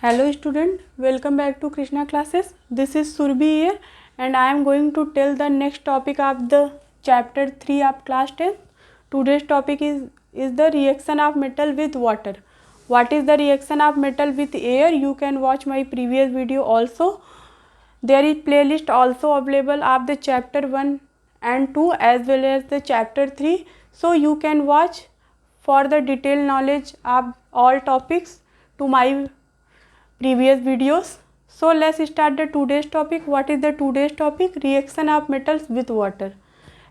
Hello student, welcome back to Krishna classes. This is Surbhi here and I am going to tell the next topic of the chapter 3 of class 10. Today's topic is the reaction of metal with water. What is the reaction of metal with air? You can watch my previous video also. There is playlist also available of the chapter 1 and 2 as well as the chapter 3. So you can watch for the detailed knowledge of all topics to my previous videos. So let's start the today's topic. What is the today's topic? Reaction of metals with water.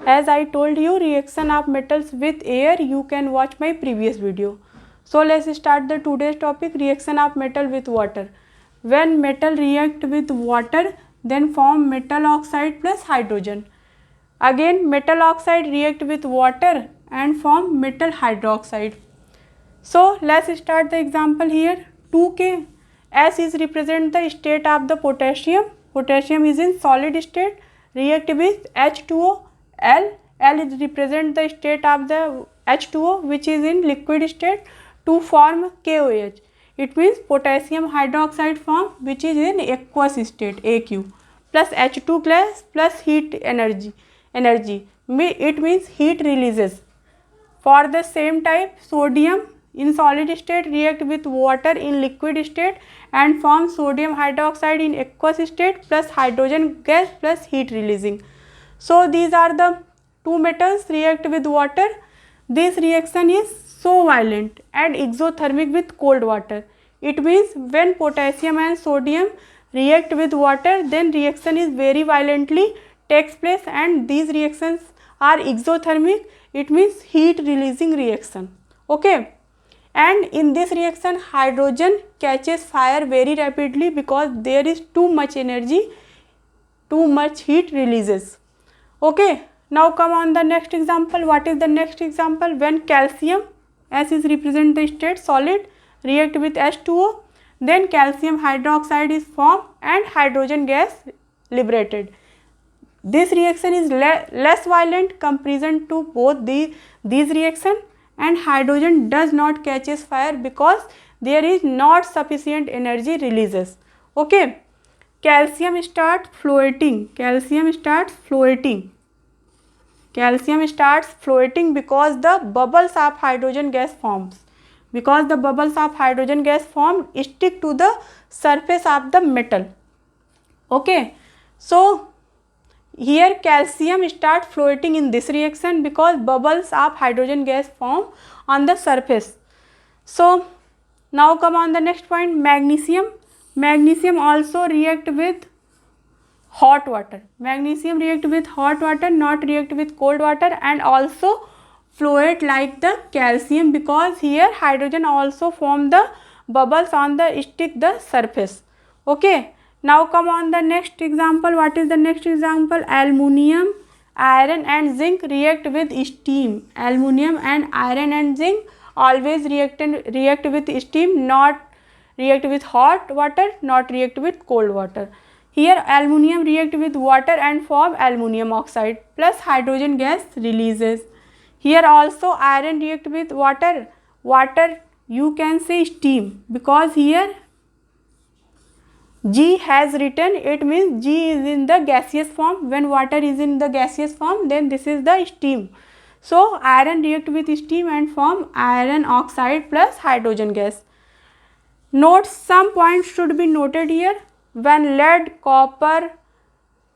As I told you, reaction of metals with air, you can watch my previous video. So let's start the today's topic, reaction of metal with water. When metal react with water, then form metal oxide plus hydrogen. Again metal oxide react with water and form metal hydroxide. So let's start the example here. 2K S is represent the state of the potassium. Potassium is in solid state. React with H2O. L is represent the state of the H2O which is in liquid state to form KOH. It means potassium hydroxide form which is in aqueous state AQ plus H2 gas plus heat energy. It means heat releases. For the same type, sodium in solid state react with water in liquid state and form sodium hydroxide in aqueous state plus hydrogen gas plus heat releasing. So these are the two metals react with water. This reaction is so violent and exothermic with cold water. It means when potassium and sodium react with water, then reaction is very violently takes place and these reactions are exothermic. It means heat releasing reaction. Okay. And in this reaction hydrogen catches fire very rapidly because there is too much energy, too much heat releases. Okay, now come on the next example. What is the next example? When calcium, S is represent the state solid, react with H2O, then calcium hydroxide is formed and hydrogen gas liberated. This reaction is less violent comparison to both these reactions, and hydrogen does not catches fire because there is not sufficient energy releases. Okay, calcium starts floating because the bubbles of hydrogen gas forms. Because the bubbles of hydrogen gas form stick to the surface of the metal. Okay, so here calcium start floating in this reaction because bubbles of hydrogen gas form on the surface. So now come on the next point, magnesium. Magnesium also react with hot water. Magnesium react with hot water, not react with cold water, and also float like the calcium because here hydrogen also form the bubbles on the stick the surface. Okay. Now come on the next example. What is the next example? Aluminium, iron and zinc react with steam. Aluminium and iron and zinc always react with steam, not react with hot water, not react with cold water. Here aluminium react with water and form aluminium oxide plus hydrogen gas releases. Here also iron react with water you can say steam because here G has written, it means G is in the gaseous form. When water is in the gaseous form, then this is the steam. So iron react with steam and form iron oxide plus hydrogen gas. Note some points should be noted here. When lead, copper,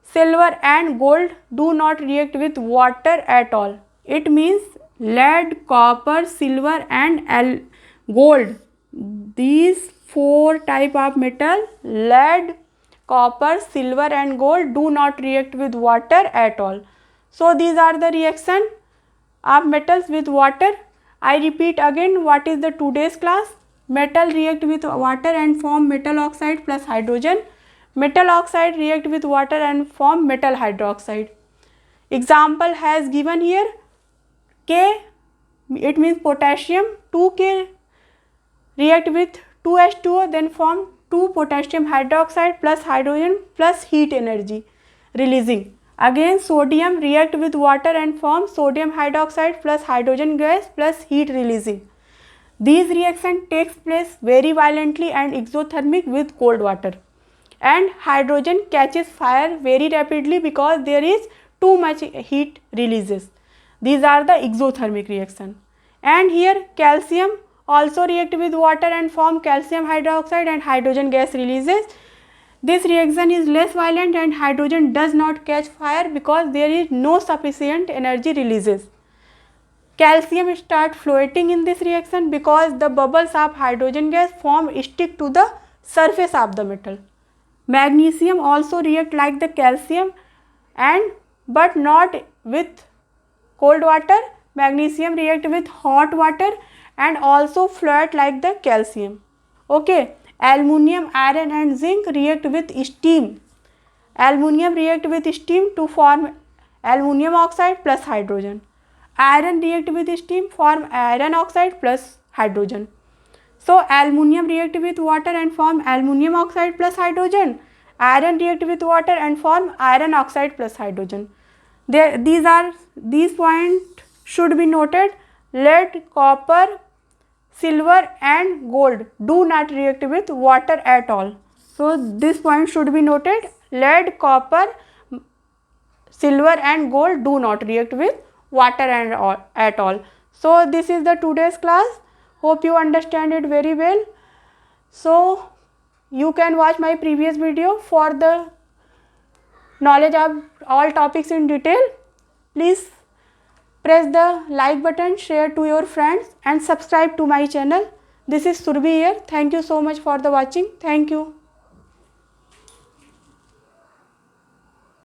silver and gold do not react with water at all. It means lead, copper, silver and gold. These four type of metal, lead, copper, silver and gold, do not react with water at all. So these are the reaction of metals with water. I repeat again, what is the today's class? Metal react with water and form metal oxide plus hydrogen. Metal oxide react with water and form metal hydroxide. Example has given here. K, it means potassium. 2K react with 2H2O, then form 2 potassium hydroxide plus hydrogen plus heat energy releasing. Again sodium react with water and form sodium hydroxide plus hydrogen gas plus heat releasing. These reaction takes place very violently and exothermic with cold water, and hydrogen catches fire very rapidly because there is too much heat releases. These are the exothermic reaction. And here calcium also react with water and form calcium hydroxide and hydrogen gas releases. This reaction is less violent and hydrogen does not catch fire because there is no sufficient energy releases. Calcium start floating in this reaction because the bubbles of hydrogen gas form stick to the surface of the metal. Magnesium also react like the calcium but not with cold water. Magnesium react with hot water and also float like the calcium. Okay, aluminium, iron and zinc react with steam. Aluminium react with steam to form aluminium oxide plus hydrogen. Iron react with steam form iron oxide plus hydrogen. So aluminium react with water and form aluminium oxide plus hydrogen. Iron react with water and form iron oxide plus hydrogen. These points should be noted. Lead, copper, silver and gold do not react with water at all. So this point should be noted. Lead, copper, silver and gold do not react with water at all. So this is the today's class. Hope you understand it very well. So you can watch my previous video for the knowledge of all topics in detail. Please press the like button, share to your friends and subscribe to my channel. This is Surbhi here. Thank you so much for the watching. Thank you.